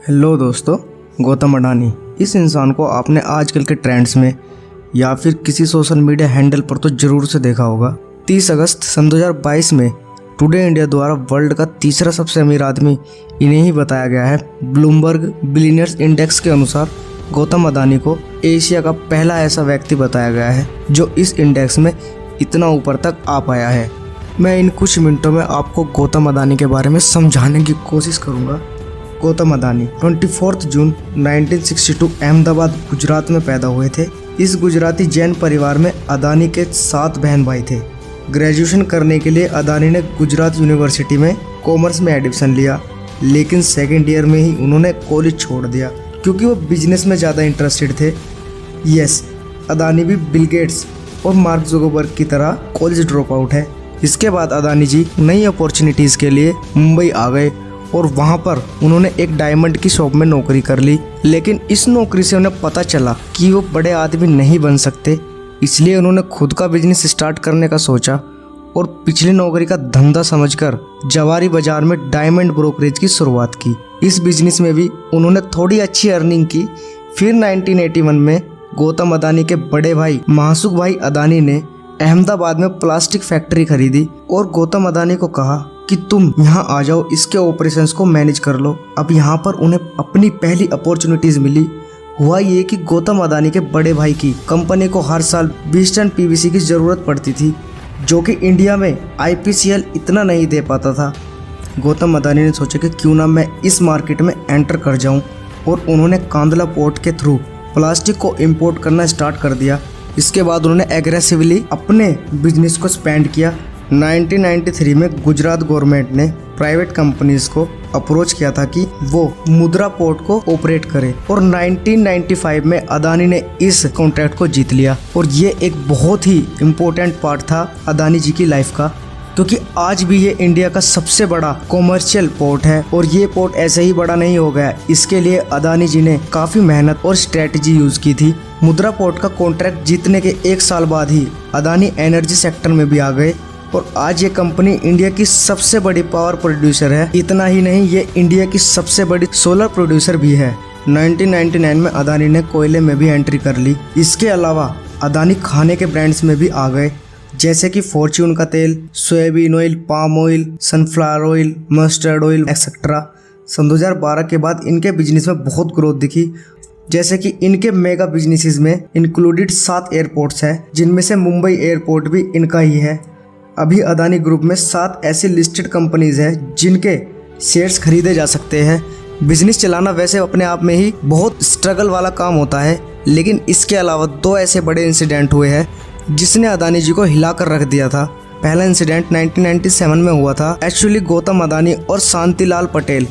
Hello दोस्तों, गौतम अडानी इस इंसान को आपने आजकल के ट्रेंड्स में या फिर किसी सोशल मीडिया हैंडल पर तो जरूर से देखा होगा। 30 अगस्त सन 2022 में टुडे इंडिया द्वारा वर्ल्ड का तीसरा सबसे अमीर आदमी इन्हें ही बताया गया है। ब्लूमबर्ग बिलियनियर्स इंडेक्स के अनुसार गौतम अडानी को एशिया का पहला ऐसा व्यक्ति बताया गया है जो इस इंडेक्स में इतना ऊपर तक आ पाया है। मैं इन कुछ मिनटों में आपको गौतम अडानी के बारे में समझाने की कोशिश करूंगा। गौतम अडानी 24 जून 1962 अहमदाबाद गुजरात में पैदा हुए थे। इस गुजराती जैन परिवार में अडानी के 7 बहन भाई थे। ग्रेजुएशन करने के लिए अडानी ने गुजरात यूनिवर्सिटी में कॉमर्स में एडमिशन लिया, लेकिन सेकेंड ईयर में ही उन्होंने कॉलेज छोड़ दिया क्योंकि वो बिजनेस में ज़्यादा इंटरेस्टेड थे। यस, अडानी भी बिल गेट्स और मार्क जुकरबर्ग की तरह कॉलेज ड्रॉप आउट है। इसके बाद अडानी जी नई अपॉर्चुनिटीज़ के लिए मुंबई आ गए और वहाँ पर उन्होंने एक डायमंड की शॉप में नौकरी कर ली, लेकिन इस नौकरी से उन्हें पता चला कि वो बड़े आदमी नहीं बन सकते। इसलिए उन्होंने खुद का बिजनेस स्टार्ट करने का सोचा और पिछली नौकरी का धंधा समझकर जवारी बाजार में डायमंड ब्रोकरेज की शुरुआत की। इस बिजनेस में भी उन्होंने थोड़ी अच्छी अर्निंग की। फिर 1981 में गौतम अडानी के बड़े भाई महासुख भाई अडानी ने अहमदाबाद में प्लास्टिक फैक्ट्री खरीदी और गौतम अडानी को कहा कि तुम यहाँ आ जाओ, इसके ऑपरेशंस को मैनेज कर लो। अब यहाँ पर उन्हें अपनी पहली अपॉर्चुनिटीज मिली। हुआ ये कि गौतम अडानी के बड़े भाई की कंपनी को हर साल 20 टन पीवीसी की ज़रूरत पड़ती थी, जो कि इंडिया में आईपीसीएल इतना नहीं दे पाता था। गौतम अडानी ने सोचा कि क्यों ना मैं इस मार्केट में एंटर कर जाऊं, और उन्होंने कांदला पोर्ट के थ्रू प्लास्टिक को इंपोर्ट करना स्टार्ट कर दिया। इसके बाद उन्होंने एग्रेसिवली अपने बिजनेस को एक्सपेंड किया। 1993 में गुजरात गवर्नमेंट ने प्राइवेट कंपनीज को अप्रोच किया था कि वो मुद्रा पोर्ट को ऑपरेट करे, और 1995 में अडानी ने इस कॉन्ट्रैक्ट को जीत लिया। और ये एक बहुत ही इम्पोर्टेंट पार्ट था अडानी जी की लाइफ का, क्योंकि आज भी ये इंडिया का सबसे बड़ा कॉमर्शियल पोर्ट है। और ये पोर्ट ऐसे ही बड़ा नहीं हो गया, इसके लिए अडानी जी ने काफ़ी मेहनत और स्ट्रेटजी यूज़ की थी। मुद्रा पोर्ट का कॉन्ट्रैक्ट जीतने के 1 साल बाद ही अडानी एनर्जी सेक्टर में भी आ गए, और आज ये कंपनी इंडिया की सबसे बड़ी पावर प्रोड्यूसर है। इतना ही नहीं, ये इंडिया की सबसे बड़ी सोलर प्रोड्यूसर भी है। 1999 में अडानी ने कोयले में भी एंट्री कर ली। इसके अलावा अडानी खाने के ब्रांड्स में भी आ गए, जैसे कि फॉर्च्यून का तेल, soyabean oil, palm oil, sunflower oil, mustard oil etcetera. सन 2012 के बाद इनके बिजनेस में बहुत ग्रोथ दिखी, जैसे कि इनके मेगा बिजनेसेस में इंक्लूडेड 7 एयरपोर्ट्स हैं, जिनमें से मुंबई एयरपोर्ट भी इनका ही है। अभी अडानी ग्रुप में 7 ऐसी लिस्टेड कंपनीज हैं जिनके शेयर्स खरीदे जा सकते हैं। बिजनेस चलाना वैसे अपने आप में ही बहुत स्ट्रगल वाला काम होता है, लेकिन इसके अलावा 2 ऐसे बड़े इंसिडेंट हुए हैं जिसने अडानी जी को हिला कर रख दिया था। पहला इंसिडेंट 1997 में हुआ था। एक्चुअली गौतम अडानी और शांतिलाल पटेल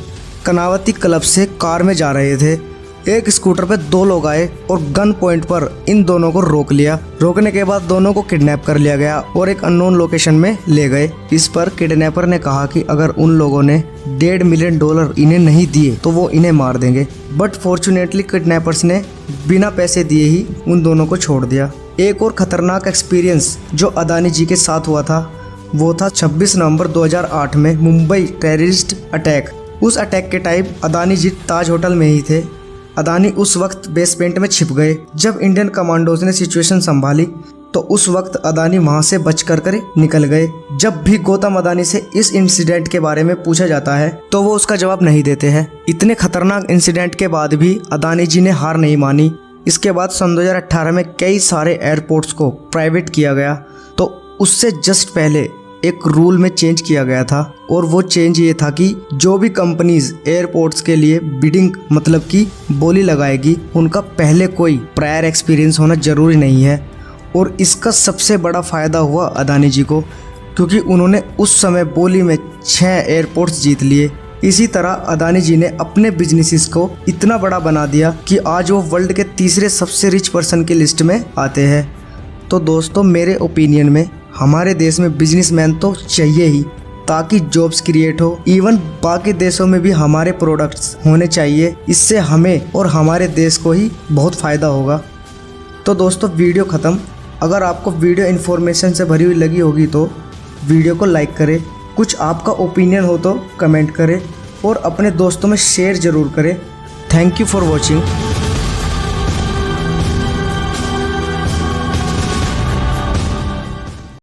कनावती क्लब से कार में जा रहे थे। एक स्कूटर पे 2 लोग आए और गन पॉइंट पर इन दोनों को रोक लिया। रोकने के बाद दोनों को किडनैप कर लिया गया और एक अननोन लोकेशन में ले गए। इस पर किडनैपर ने कहा कि अगर उन लोगों ने $1.5 मिलियन इन्हें नहीं दिए तो वो इन्हें मार देंगे। बट फॉर्चुनेटली किडनैपर्स ने बिना पैसे दिए ही उन दोनों को छोड़ दिया। एक और खतरनाक एक्सपीरियंस जो अडानी जी के साथ हुआ था वो था 26 नवंबर 2008 में मुंबई टेररिस्ट अटैक। उस अटैक के टाइम अडानी जी ताज होटल में ही थे। अडानी उस वक्त बेसमेंट में छिप गए। जब इंडियन कमांडोज ने सिचुएशन संभाली तो उस वक्त अडानी वहां से बच कर निकल गए। जब भी गौतम अडानी से इस इंसिडेंट के बारे में पूछा जाता है तो वो उसका जवाब नहीं देते हैं। इतने खतरनाक इंसिडेंट के बाद भी अडानी जी ने हार नहीं मानी। इसके बाद सन 2018 में कई सारे एयरपोर्ट्स को प्राइवेट किया गया, तो उससे जस्ट पहले एक रूल में चेंज किया गया था, और वो चेंज ये था कि जो भी कंपनीज एयरपोर्ट्स के लिए बिडिंग मतलब कि बोली लगाएगी, उनका पहले कोई प्रायर एक्सपीरियंस होना ज़रूरी नहीं है। और इसका सबसे बड़ा फ़ायदा हुआ अडानी जी को, क्योंकि उन्होंने उस समय बोली में 6 एयरपोर्ट्स जीत लिए। इसी तरह अडानी जी ने अपने बिजनेसेस को इतना बड़ा बना दिया कि आज वो वर्ल्ड के तीसरे सबसे रिच पर्सन की लिस्ट में आते हैं। तो दोस्तों, मेरे ओपिनियन में हमारे देश में बिजनेसमैन तो चाहिए ही, ताकि जॉब्स क्रिएट हो। इवन बाकी देशों में भी हमारे प्रोडक्ट्स होने चाहिए। इससे हमें और हमारे देश को ही बहुत फ़ायदा होगा। तो दोस्तों, वीडियो ख़त्म। अगर आपको वीडियो इन्फॉर्मेशन से भरी हुई लगी होगी तो वीडियो को लाइक करें। कुछ आपका ओपिनियन हो तो कमेंट करें और अपने दोस्तों में शेयर ज़रूर करें। Thank you for watching.